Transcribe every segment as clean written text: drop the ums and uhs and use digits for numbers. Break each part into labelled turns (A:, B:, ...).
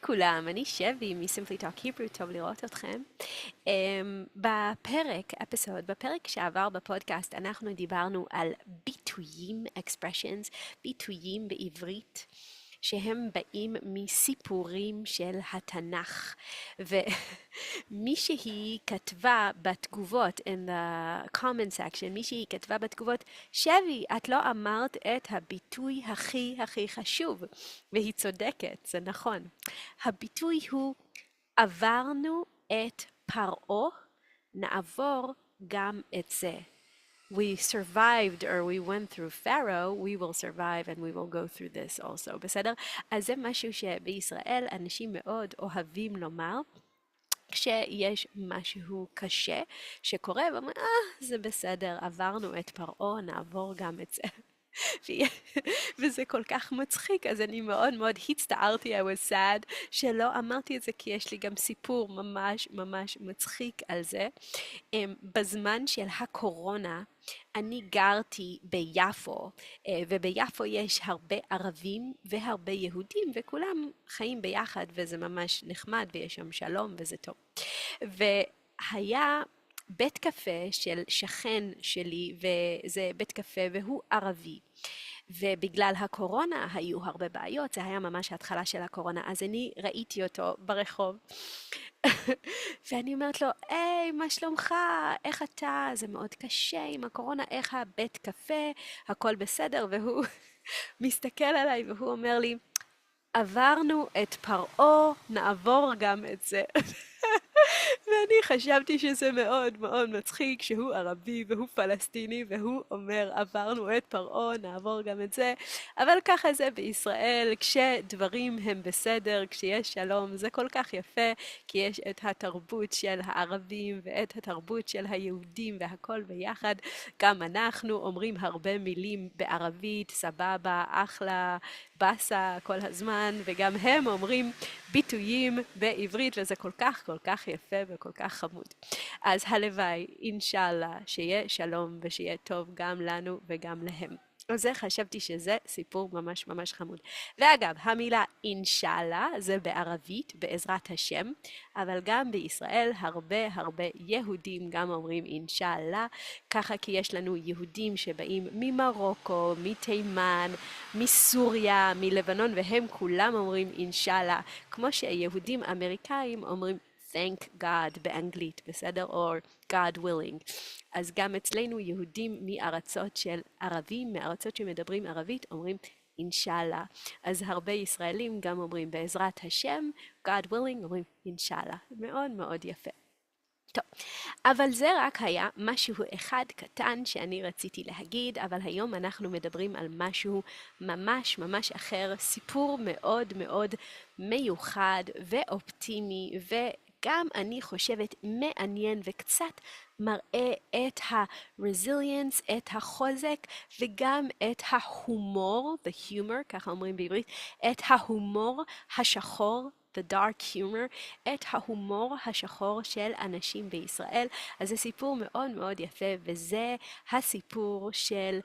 A: לכולם, אני שבי מ-Simply Talk Hebrew, טוב לראות אתכם. בפרק שעבר בפודקאסט אנחנו דיברנו על ביטויים, expressions, ביטויים בעברית, שהם באים מסיפורים של התנ"ך. ומישהי כתבה בתגובות, in the comment section, מישהי כתבה בתגובות, שבי, את לא אמרת את הביטוי הכי חשוב. והיא צודקת, זה נכון. הביטוי הוא, עברנו את פרעה, נעבור גם את זה. We survived or we went through Pharaoh, we will survive and we will go through this also. בסדר? אז זה משהו שבישראל אנשים מאוד אוהבים לומר, כשיש משהו קשה שקורה, ואומרים, זה בסדר, עברנו את פרעה, נעבור גם את זה. וזה כל כך מצחיק, אז אני מאוד מאוד הצטערתי, I was sad, שלא אמרתי את זה, כי יש לי גם סיפור ממש ממש מצחיק על זה. בזמן של הקורונה, אני גרתי ביפו, וביפו יש הרבה ערבים והרבה יהודים, וכולם חיים ביחד, וזה ממש נחמד, ויש שם שלום, וזה טוב. והיה בית קפה של שכן שלי, וזה בית קפה והוא ערבי. ובגלל הקורונה היו הרבה בעיות, זה היה ממש ההתחלה של הקורונה, אז אני ראיתי אותו ברחוב. ואני אומרת לו, היי, מה שלומך? איך אתה? זה מאוד קשה עם הקורונה, איך הבית קפה? הכל בסדר? והוא מסתכל עליי והוא אומר לי, עברנו את פרעה, נעבור גם את זה. ואני חשבתי שזה מאוד מאוד מצחיק שהוא ערבי והוא פלסטיני והוא אומר עברנו את פרעה, נעבור גם את זה. אבל ככה זה בישראל, כשדברים הם בסדר, כשיש שלום, זה כל כך יפה, כי יש את התרבות של הערבים ואת התרבות של היהודים והכל ביחד. גם אנחנו אומרים הרבה מילים בערבית, סבבה, אחלה, בסה כל הזמן, וגם הם אומרים ביטויים בעברית, וזה כל כך יפה וכל כך חמוד. אז הלוואי, אינשאללה, שיהיה שלום ושיהיה טוב גם לנו וגם להם. אז זה חשבתי שזה סיפור ממש ממש חמוד. ואגב, המילה אינשאללה זה בערבית, בעזרת השם, אבל גם בישראל הרבה יהודים גם אומרים אינשאללה, ככה כי יש לנו יהודים שבאים ממרוקו, מתימן, מסוריה, מלבנון, והם כולם אומרים אינשאללה, כמו שהיהודים אמריקאים אומרים thank God באנגלית, בסדר? או God willing. אז גם אצלנו יהודים מארצות של ערבים, מארצות שמדברים ערבית, אומרים אינשאללה. אז הרבה ישראלים גם אומרים בעזרת השם, God willing, אומרים אינשאללה. מאוד מאוד יפה. טוב, אבל זה רק היה משהו אחד קטן שאני רציתי להגיד, אבל היום אנחנו מדברים על משהו ממש ממש אחר, סיפור מאוד מאוד מיוחד ואופטימי וגם אני חושבת מעניין וקצת מראה את ה-resilience, את החוזק וגם את ההומור, the humor, ככה אומרים בעברית, את ההומור השחור, the dark humor, את ההומור השחור של אנשים בישראל. אז זה סיפור מאוד מאוד יפה, וזה הסיפור של,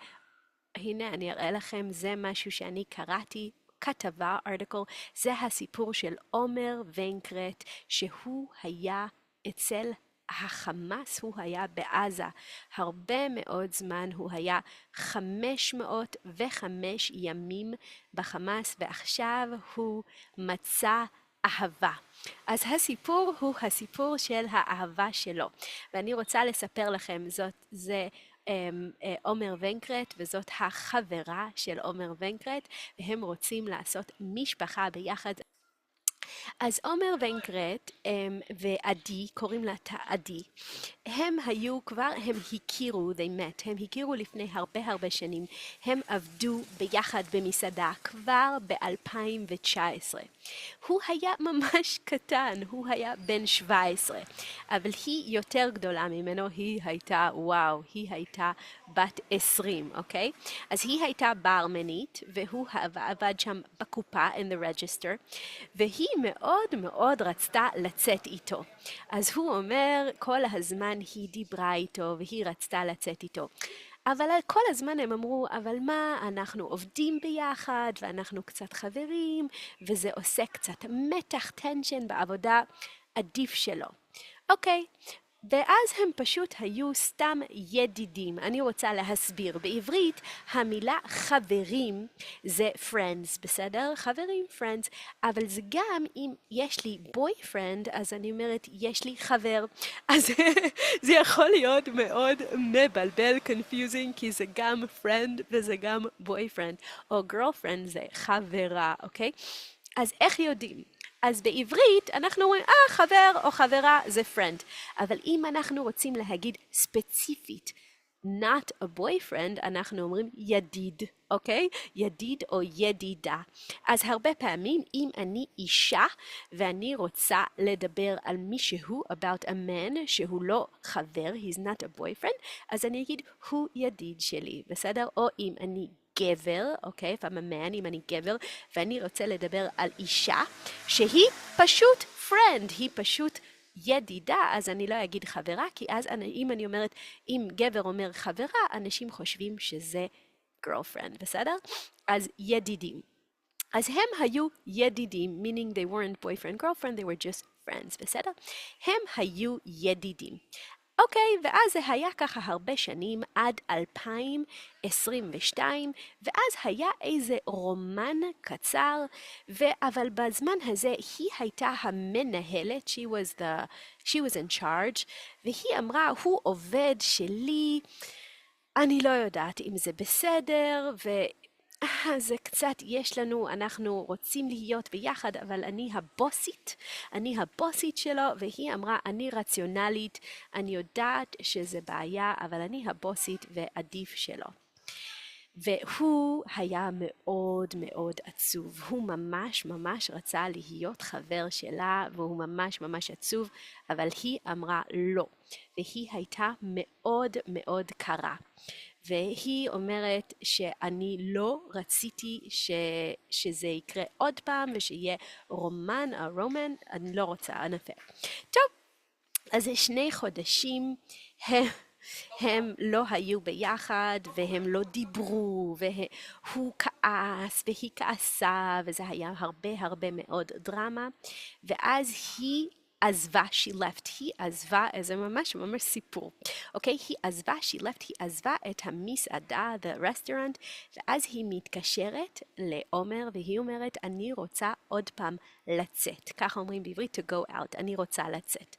A: הנה אני אראה לכם, זה משהו שאני קראתי, כתבה, article, זה הסיפור של עומר ונקרט, שהוא היה אצל החמאס, הוא היה בעזה הרבה מאוד זמן, הוא היה 505 ימים בחמאס, ועכשיו הוא מצא אהבה. אז הסיפור הוא הסיפור של האהבה שלו, ואני רוצה לספר לכם, זה עומר ונקרט, וזאת החברה של עומר ונקרט, והם רוצים לעשות משפחה ביחד. אז עומר ונקרט ועדי, קוראים לה עדי, הם היו כבר, הם הכירו, הם הכירו לפני הרבה שנים, הם עבדו ביחד במסעדה כבר ב-2019. הוא היה ממש קטן, הוא היה בן 17, אבל היא יותר גדולה ממנו, היא הייתה בת 20, אוקיי? אז היא הייתה ברמנית, והוא עבד שם בקופה, in the register, והיא מאוד מאוד רצתה לצאת איתו. אז הוא אומר, כל הזמן היא דיברה איתו, והיא רצתה לצאת איתו. אבל כל הזמן הם אמרו, אבל מה, אנחנו עובדים ביחד, ואנחנו קצת חברים, וזה עושה קצת מתח, טנשן בעבודה, עדיף שלא. אוקיי, ואז הם פשוט היו סתם ידידים. אני רוצה להסביר. בעברית המילה חברים זה friends, בסדר? חברים, friends. אבל זה גם אם יש לי boyfriend, אז אני אומרת יש לי חבר. אז זה יכול להיות מאוד מבלבל, confusing, כי זה גם friend וזה גם boyfriend. או girlfriend זה חברה, אוקיי? אז איך יודעים? אז בעברית אנחנו אומרים, חבר או חברה זה friend. אבל אם אנחנו רוצים להגיד ספציפית, not a boyfriend, אנחנו אומרים ידיד, אוקיי? ידיד או ידידה. אז הרבה פעמים אם אני אישה ואני רוצה לדבר על מישהו about a man שהוא לא חבר, he's not a boyfriend, אז אני אגיד הוא ידיד שלי, בסדר? או אם אני גבר, אוקיי? if I'm a man, אם אני גבר, ואני רוצה לדבר על אישה, שהיא פשוט friend, היא פשוט ידידה, אז אני לא אגיד חברה, כי אז אם אני אומרת, אם גבר אומר חברה, אנשים חושבים שזה girlfriend, בסדר? אז ידידים. אז הם היו ידידים, meaning they weren't boyfriend, girlfriend, they were just friends, בסדר? הם היו ידידים. אוקיי, ואז זה היה ככה הרבה שנים, עד 2022, ואז היה איזה רומן קצר, אבל בזמן הזה היא הייתה המנהלת, she was in charge, והיא אמרה, הוא עובד שלי, אני לא יודעת אם זה בסדר, זה קצת יש לנו, אנחנו רוצים להיות ביחד, אבל אני הבוסית שלו, והיא אמרה, אני רציונלית, אני יודעת שזה בעיה, אבל אני הבוסית ועדיף שלו. והוא היה מאוד מאוד עצוב, הוא ממש ממש רצה להיות חבר שלה, והוא ממש ממש עצוב, אבל היא אמרה לא, והיא הייתה מאוד מאוד קרה. והיא אומרת שאני לא רציתי שזה יקרה עוד פעם ושיהיה רומן, אני לא רוצה, נפה. טוב, אז 2 חודשים הם לא היו ביחד והם לא דיברו והוא כעס והיא כעסה וזה היה הרבה מאוד דרמה, ואז היא עזבה, she left, היא עזבה, זה ממש סיפור, אוקיי? היא עזבה, she left, היא עזבה את המסעדה, the restaurant, ואז היא מתקשרת לעומר, והיא אומרת, אני רוצה עוד פעם לצאת, ככה אומרים בעברית, to go out, אני רוצה לצאת.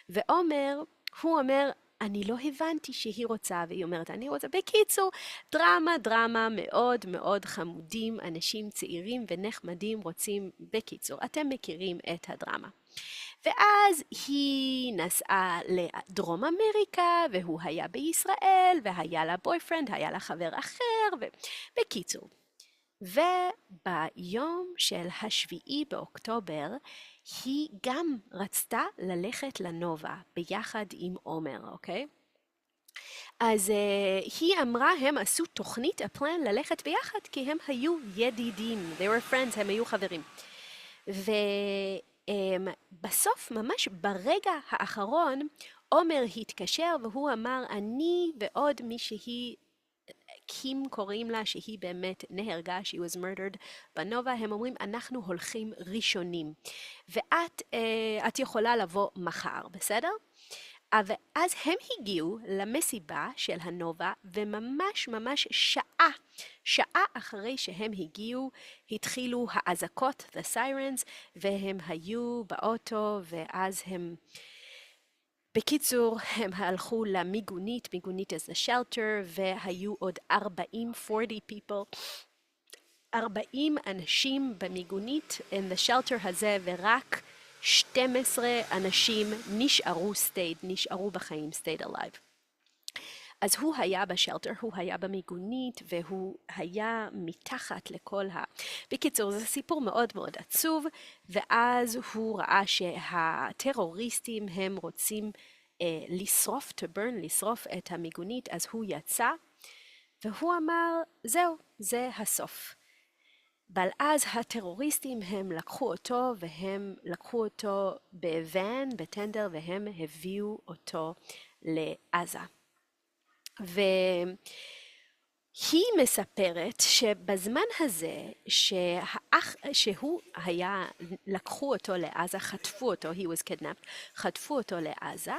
A: ועומר, הוא אומר, אני לא הבנתי שהיא רוצה, והיא אומרת, אני רוצה. בקיצור, דרמה מאוד מאוד חמודים, אנשים צעירים ונחמדים רוצים, בקיצור, אתם מכירים את הדרמה. ואז היא נסעה לדרום אמריקה, והוא היה בישראל, והיה לה בויפרנד, היה לה חבר אחר, בקיצור. וביום של 7 באוקטובר, היא גם רצתה ללכת לנובה, ביחד עם עומר, אוקיי? אז היא אמרה, הם עשו תוכנית, הפלן, ללכת ביחד, כי הם היו ידידים, they were friends, הם היו חברים. בסוף, ממש ברגע האחרון, עומר התקשר והוא אמר, אני ועוד מישהי, קים קוראים לה, שהיא באמת נהרגה, she was murdered בנובה, הם אומרים, אנחנו הולכים ראשונים, ואת יכולה לבוא מחר, בסדר? אז הם הגיעו למסיבה של הנובה, וממש שעה אחרי שהם הגיעו, התחילו האזעקות, the sirens, והם היו באוטו, ואז בקיצור, הם הלכו למיגונית, מיגונית is a shelter, והיו עוד 40 people, 40 אנשים במיגונית, in the shelter הזה, ורק 12 אנשים נשארו בחיים, stayed alive. אז הוא היה בשלטר, הוא היה במיגונית, והוא היה מתחת לכל בקיצור, זה סיפור מאוד מאוד עצוב, ואז הוא ראה שהטרוריסטים הם רוצים לשרוף את המיגונית, אז הוא יצא, והוא אמר, זהו, זה הסוף. אבל אז הטרוריסטים הם לקחו אותו בטנדר, והם הביאו אותו לעזה. והיא מספרת שבזמן הזה שהוא היה, לקחו אותו לעזה, חטפו אותו, he was kidnapped, חטפו אותו לעזה,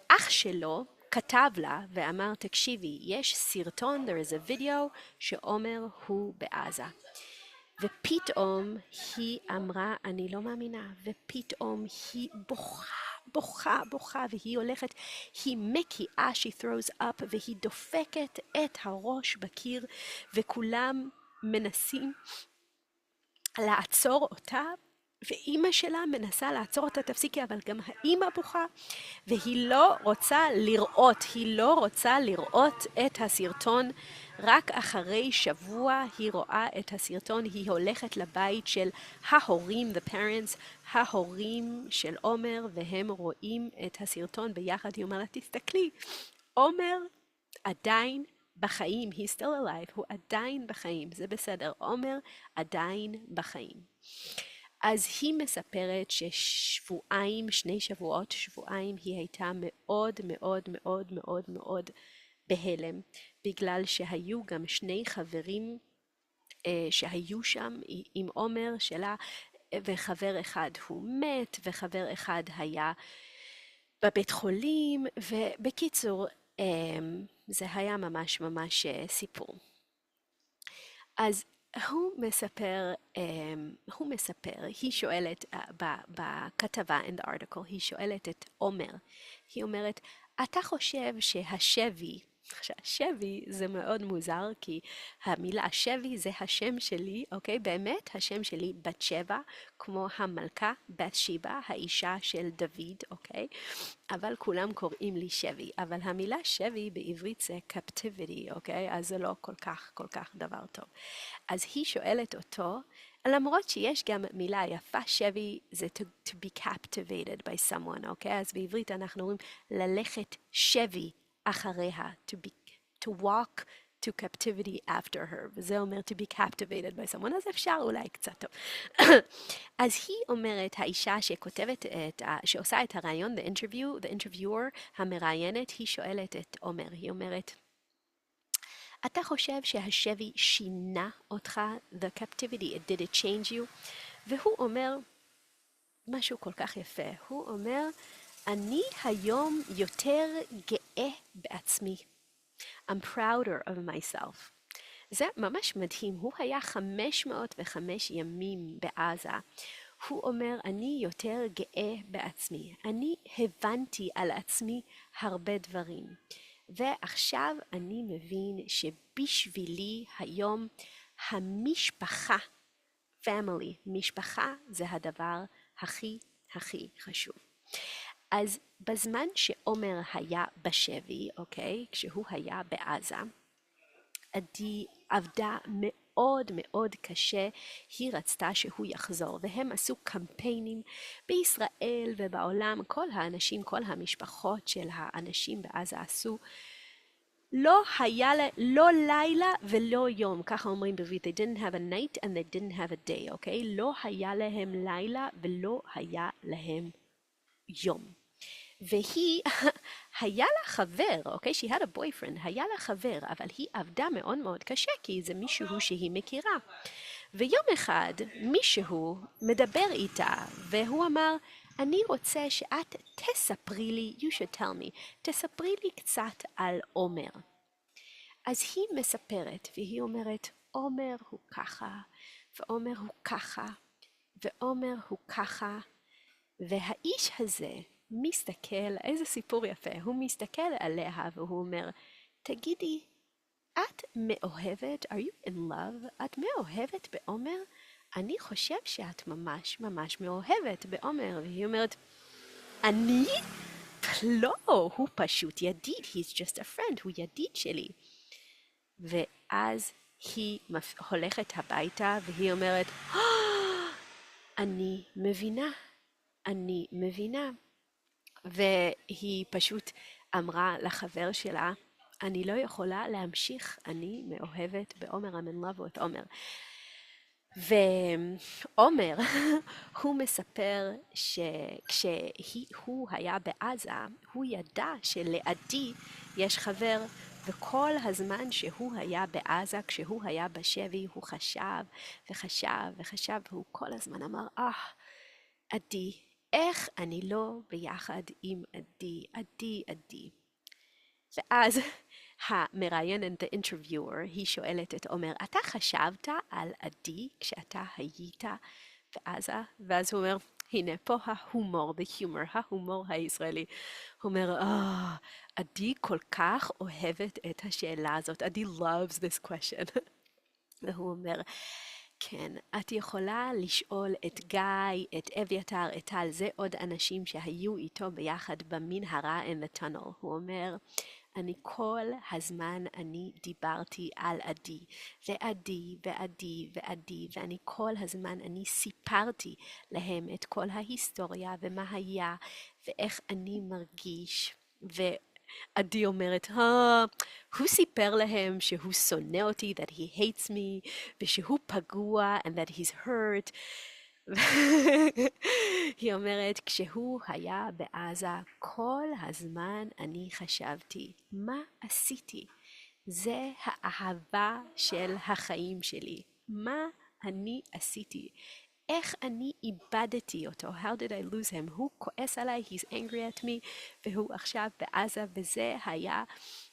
A: אח שלו כתב לה ואמר, תקשיבי, יש סרטון, there is a video, שעומר הוא בעזה. ופתאום היא אמרה, אני לא מאמינה, ופתאום היא בוכה, והיא הולכת, היא מקיאה, she throws up, והיא דופקת את הראש בקיר, וכולם מנסים לעצור אותה, ואימא שלה מנסה לעצור אותה, תפסיקי, אבל גם האימא בוכה, והיא לא רוצה לראות את הסרטון. רק אחרי שבוע היא רואה את הסרטון, היא הולכת לבית של ההורים, the parents, ההורים של עומר, והם רואים את הסרטון ביחד. היא אומרת, תסתכלי, עומר עדיין בחיים, he's still alive, הוא עדיין בחיים, זה בסדר, עומר עדיין בחיים. אז היא מספרת שבועיים היא הייתה מאוד מאוד מאוד מאוד מאוד בהלם, בגלל שהיו גם שני חברים שהיו שם עם עומר שלה, וחבר אחד הוא מת, וחבר אחד היה בבית חולים, ובקיצור, זה היה ממש ממש סיפור. אז הוא מספר, היא שואלת בכתבה, in the article, היא שואלת את עומר, היא אומרת, אתה חושב שהשבי, השבי זה מאוד מוזר, כי המילה שבי זה השם שלי, אוקיי? באמת, השם שלי בת שבע, כמו המלכה, בת שיבה, האישה של דוד, אוקיי? אבל כולם קוראים לי שבי, אבל המילה שבי בעברית זה captivity, אוקיי? אז זה לא כל כך דבר טוב. אז היא שואלת אותו, למרות שיש גם מילה יפה, שבי זה to be captivated by someone, אוקיי? אז בעברית אנחנו אומרים ללכת שבי אחריה, to walk to captivity after her, וזה אומר to be captivated by someone, אז אפשר אולי קצת טוב. אז היא אומרת, האישה שכותבת, שעושה את הרעיון, the interviewer, המראיינת, היא שואלת את עומר, היא אומרת, אתה חושב שהשבי שינה אותך, the captivity, did it change you? והוא אומר משהו כל כך יפה, הוא אומר, אני היום יותר גאה בעצמי. I'm prouder of myself. זה ממש מדהים, הוא היה 505 ימים בעזה. הוא אומר, אני יותר גאה בעצמי. אני הבנתי על עצמי הרבה דברים. ועכשיו אני מבין שבשבילי היום המשפחה, family, משפחה זה הדבר הכי חשוב. אז בזמן שעומר היה בשבי, אוקיי, כשהוא היה בעזה, עדי עבדה מאוד מאוד קשה, היא רצתה שהוא יחזור, והם עשו קמפיינים בישראל ובעולם, כל האנשים, כל המשפחות של האנשים בעזה עשו, לא לילה ולא יום, ככה אומרים בעברית, they didn't have a night and they didn't have a day, אוקיי? לא היה להם לילה ולא היה להם יום. והיא, היה לה חבר, אוקיי? She had a boyfriend, היה לה חבר, אבל היא עבדה מאוד מאוד קשה, כי זה מישהו שהיא מכירה. ויום אחד מישהו מדבר איתה, והוא אמר, אני רוצה שאת תספרי לי, you should tell me, תספרי לי קצת על עומר. אז היא מספרת, והיא אומרת, עומר הוא ככה, ועומר הוא ככה, ועומר הוא ככה, והאיש הזה מסתכל, איזה סיפור יפה, הוא מסתכל עליה והוא אומר, תגידי, את מאוהבת? Are you in love? את מאוהבת בעומר? אני חושב שאת ממש ממש מאוהבת בעומר. והיא אומרת, אני? לא, הוא פשוט ידיד, he's just a friend, הוא ידיד שלי. ואז היא הולכת הביתה והיא אומרת, אני מבינה. והיא פשוט אמרה לחבר שלה, אני לא יכולה להמשיך, אני מאוהבת בעומר, I'm in love with עומר. ועומר, הוא מספר שכשהוא היה בעזה, הוא ידע שלעדי יש חבר, וכל הזמן שהוא היה בעזה, כשהוא היה בשבי, הוא חשב וחשב וחשב, והוא כל הזמן אמר, עדי, איך אני לא ביחד עם עדי, עדי, עדי. ואז המראיינת, the interviewer, היא שואלת את עומר, אתה חשבת על עדי כשאתה היית בעזה? ואז הוא אומר, הנה פה ההומור, the humor, ההומור הישראלי. הוא אומר, עדי כל כך אוהבת את השאלה הזאת, עדי loves this question. והוא אומר, כן, את יכולה לשאול את גיא, את אביתר, את טל, זה עוד אנשים שהיו איתו ביחד במנהרה in the tunnel. הוא אומר, אני כל הזמן דיברתי על עדי, ועדי, ועדי, ועדי, ואני כל הזמן סיפרתי להם את כל ההיסטוריה ומה היה, ואיך אני מרגיש, עדי אומרת, הוא סיפר להם שהוא שונא אותי, that he hates me, ושהוא פגוע, and that he's hurt. היא אומרת, כשהוא היה בעזה, כל הזמן אני חשבתי, מה עשיתי? זה האהבה של החיים שלי. מה אני עשיתי? איך אני איבדתי אותו? How did I lose him? הוא כועס עליי, he's angry at me, והוא עכשיו בעזה, וזה היה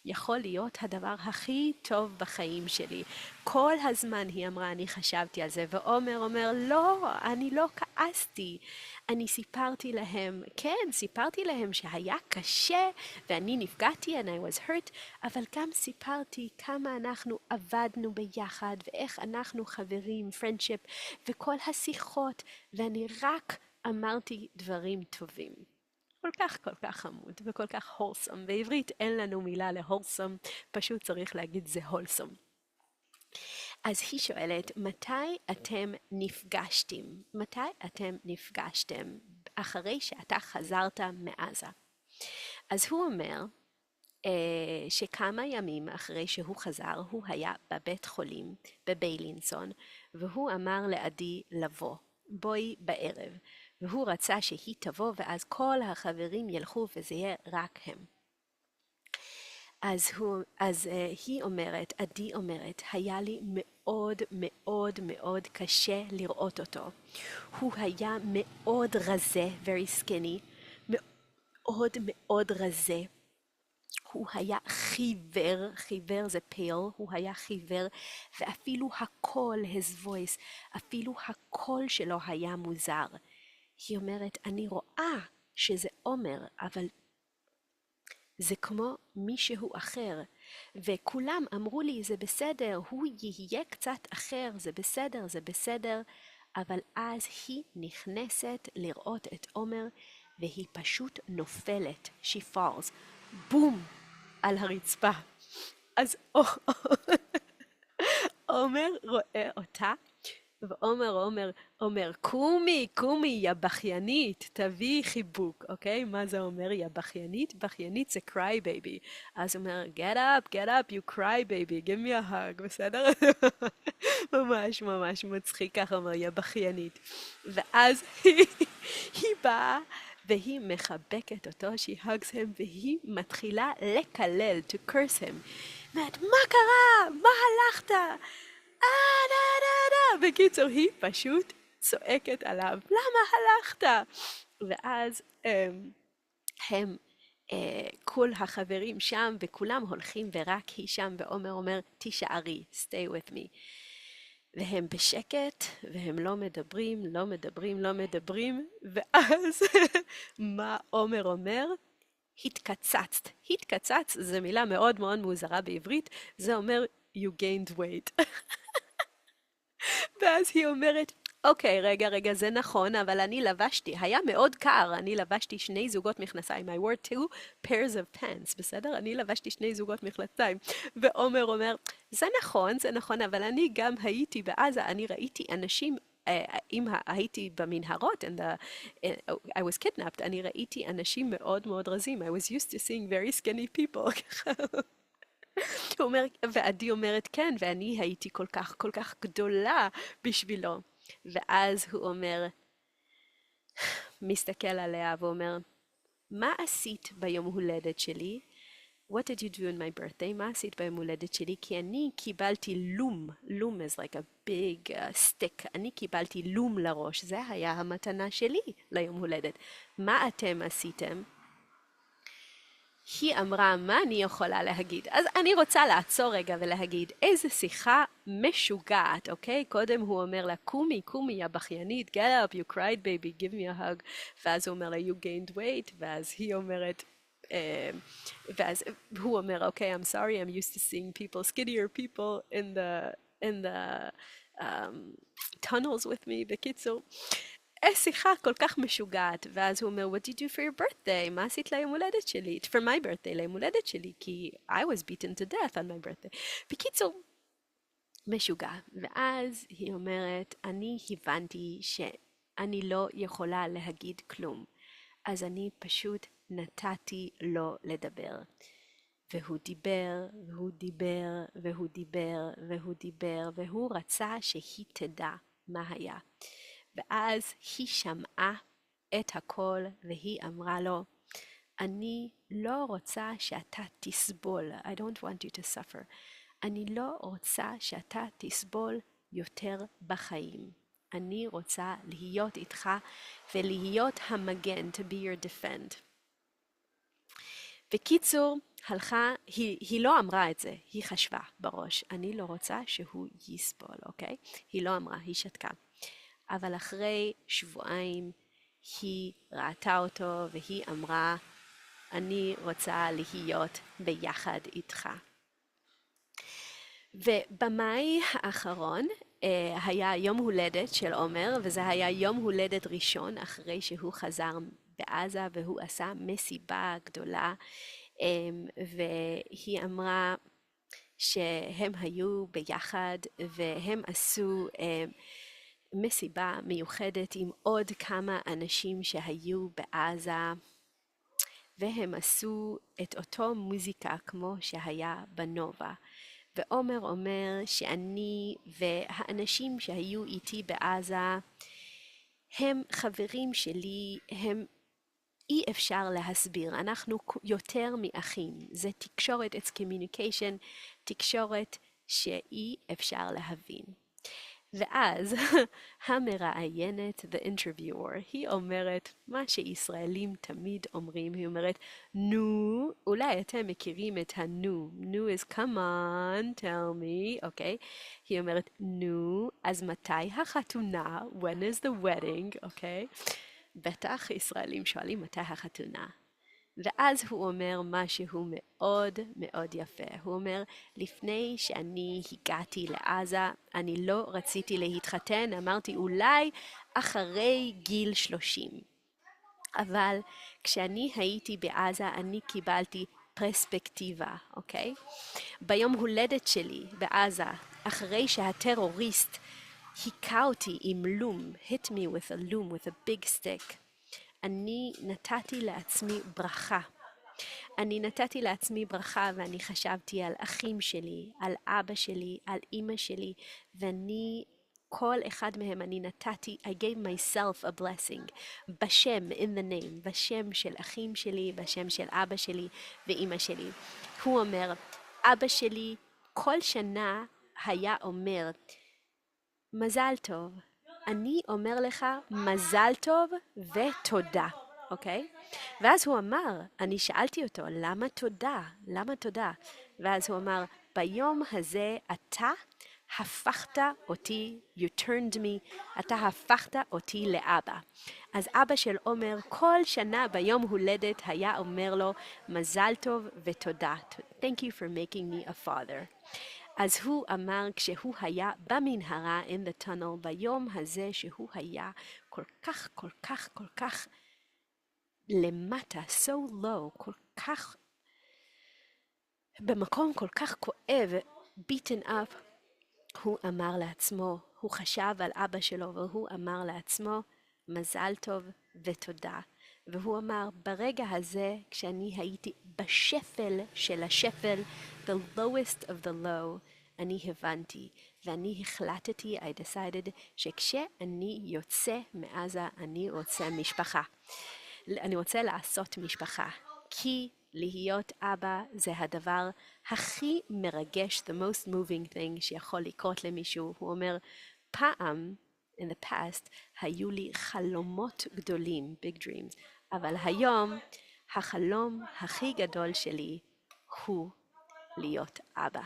A: יכול להיות הדבר הכי טוב בחיים שלי. כל הזמן היא אמרה, אני חשבתי על זה, ועומר אומר, לא, אני לא כעסתי. אני סיפרתי להם, כן, סיפרתי להם שהיה קשה, ואני נפגעתי, and I was hurt, אבל גם סיפרתי כמה אנחנו עבדנו ביחד, ואיך אנחנו חברים, friendship, וכל השיחות, ואני רק אמרתי דברים טובים. כל כך חמוד וכל כך wholesome. בעברית אין לנו מילה ל-wholesome, פשוט צריך להגיד זה wholesome. אז היא שואלת, מתי אתם נפגשתם? מתי אתם נפגשתם אחרי שאתה חזרת מעזה? אז הוא אומר שכמה ימים אחרי שהוא חזר, הוא היה בבית חולים בביילינסון, והוא אמר לעדי לבוא, בואי בערב. והוא רצה שהיא תבוא, ואז כל החברים ילכו וזה יהיה רק הם. אז היא אומרת, עדי אומרת, היה לי מאוד מאוד מאוד קשה לראות אותו. הוא היה מאוד רזה, very skinny, מאוד מאוד רזה. הוא היה חיוור, חיוור זה pale, הוא היה חיוור, ואפילו הקול, his voice, אפילו הקול שלו היה מוזר. היא אומרת, אני רואה שזה עומר, אבל זה כמו מישהו אחר. וכולם אמרו לי, זה בסדר, הוא יהיה קצת אחר, זה בסדר, זה בסדר. אבל אז היא נכנסת לראות את עומר, והיא פשוט נופלת, she falls, בום, על הרצפה. אז עומר רואה אותה, ועומר אומר, קומי, יא בכיינית, תביאי חיבוק, אוקיי? מה זה אומר, יא בכיינית? בכיינית זה cry baby. אז הוא אומר, get up, you cry baby, give me a hug, בסדר? ממש ממש מצחיק, ככה אומר, יא בכיינית. ואז היא באה, והיא מחבקת אותו, she hugs him, והיא מתחילה לקלל, to curse him. אומרת, מה קרה? מה הלכת? בקיצור, היא פשוט צועקת עליו, למה הלכת? ואז כל החברים שם, וכולם הולכים, ורק היא שם, ועומר אומר, תישארי, stay with me. והם בשקט, והם לא מדברים, ואז מה עומר אומר? התקצצת. התקצץ, זו מילה מאוד מאוד מוזרה בעברית, זה אומר, you gained weight. ואז היא אומרת, אוקיי, רגע, זה נכון, אבל אני לבשתי, היה מאוד קר, אני לבשתי 2 זוגות מכנסיים, I wore 2 pairs of pants, בסדר? אני לבשתי 2 זוגות מכנסיים, ועומר אומר, זה נכון, אבל אני גם הייתי בעזה, אני ראיתי אנשים, אם הייתי במנהרות, I was kidnapped, אני ראיתי אנשים מאוד מאוד רזים, I was used to seeing very skinny people, הוא אומר, ועדי אומרת כן, ואני הייתי כל כך גדולה בשבילו. ואז הוא אומר, מסתכל עליה ואומר, מה עשית ביום הולדת שלי? what did you do on my birthday? מה עשית ביום הולדת שלי? כי אני קיבלתי לום. לום is like a big stick. אני קיבלתי לום לראש. זה היה המתנה שלי ליום הולדת. מה אתם עשיתם? היא אמרה, מה אני יכולה להגיד? אז אני רוצה לעצור רגע ולהגיד, איזה שיחה משוגעת, אוקיי? קודם הוא אומר לה, קומי, קומי, הבכיינית, get up, you cried baby, give me a hug. ואז הוא אומר לה, you gained weight, ואז היא אומרת, ואז הוא אומר, okay, I'm sorry, I'm used to seeing people, skinnier people in the tunnels with me. בקיצור, שיחה כל כך משוגעת. ואז הוא אומר, what did you do for your birthday? מה עשית ליום הולדת שלי? For my birthday, ליום הולדת שלי, כי I was beaten to death on my birthday. בקיצור, משוגע. ואז היא אומרת, אני הבנתי שאני לא יכולה להגיד כלום. אז אני פשוט נתתי לו לדבר. והוא דיבר, והוא דיבר, והוא דיבר, והוא דיבר, והוא רצה שהיא תדע מה היה. ואז היא שמעה את הכל, והיא אמרה לו, אני לא רוצה שאתה תסבול. I don't want you to suffer. אני לא רוצה שאתה תסבול יותר בחיים. אני רוצה להיות איתך ולהיות המגן, to be your defend. בקיצור, היא לא אמרה את זה, היא חשבה בראש, אני לא רוצה שהוא יסבול, אוקיי? היא לא אמרה, היא שתקה. אבל אחרי שבועיים היא ראתה אותו והיא אמרה, אני רוצה להיות ביחד איתך. ובמאי האחרון היה יום הולדת של עומר, וזה היה יום הולדת ראשון אחרי שהוא חזר בעזה, והוא עשה מסיבה גדולה, והיא אמרה שהם היו ביחד, והם עשו מסיבה מיוחדת עם עוד כמה אנשים שהיו בעזה, והם עשו את אותו מוזיקה כמו שהיה בנובה. ועומר אומר שאני והאנשים שהיו איתי בעזה הם חברים שלי, הם אי אפשר להסביר, אנחנו יותר מאחים, זה תקשורת, it's communication, תקשורת שאי אפשר להבין. ואז המראיינת, the interviewer, היא אומרת מה שישראלים תמיד אומרים, היא אומרת, נו, אולי אתם מכירים את הנו, נו is come on, tell me, אוקיי? היא אומרת, נו, אז מתי החתונה? When is the wedding, אוקיי? בטח ישראלים שואלים מתי החתונה. ואז הוא אומר משהו מאוד מאוד יפה. הוא אומר, לפני שאני הגעתי לעזה, אני לא רציתי להתחתן, אמרתי אולי אחרי גיל 30. אבל כשאני הייתי בעזה, אני קיבלתי פרספקטיבה, אוקיי? ביום הולדת שלי בעזה, אחרי שהטרוריסט היכה אותי עם לום, hit me with a loom, with a big stick, אני נתתי לעצמי ברכה. אני נתתי לעצמי ברכה ואני חשבתי על אחים שלי, על אבא שלי, על אמא שלי, ואני, כל אחד מהם אני נתתי, I gave myself a blessing, בשם, in the name, בשם של אחים שלי, בשם של אבא שלי ואמא שלי. הוא אומר, אבא שלי כל שנה היה אומר, מזל טוב. אני אומר לך מזל טוב ותודה, אוקיי? ואז הוא אמר, אני שאלתי אותו, למה תודה? למה תודה? ואז הוא אמר, ביום הזה אתה הפכת אותי, you turned me, אתה הפכת אותי לאבא. אז אבא של עומר כל שנה ביום הולדת היה אומר לו, מזל טוב ותודה. Thank you for making me a father. אז הוא אמר כשהוא היה במנהרה in the tunnel, ביום הזה שהוא היה כל כך, כל כך, כל כך למטה, so low, כל כך, במקום כל כך כואב, beaten up, הוא אמר לעצמו, הוא חשב על אבא שלו והוא אמר לעצמו, מזל טוב ותודה. והוא אמר, ברגע הזה, כשאני הייתי בשפל של השפל, the lowest of the low, אני הבנתי, ואני החלטתי, I decided, שכשאני יוצא מעזה, אני רוצה משפחה. אני רוצה לעשות משפחה. כי להיות אבא זה הדבר הכי מרגש, the most moving thing שיכול לקרות למישהו. הוא אומר, פעם, in the past, היו לי חלומות גדולים, big dreams, אבל היום החלום הכי גדול שלי הוא להיות אבא.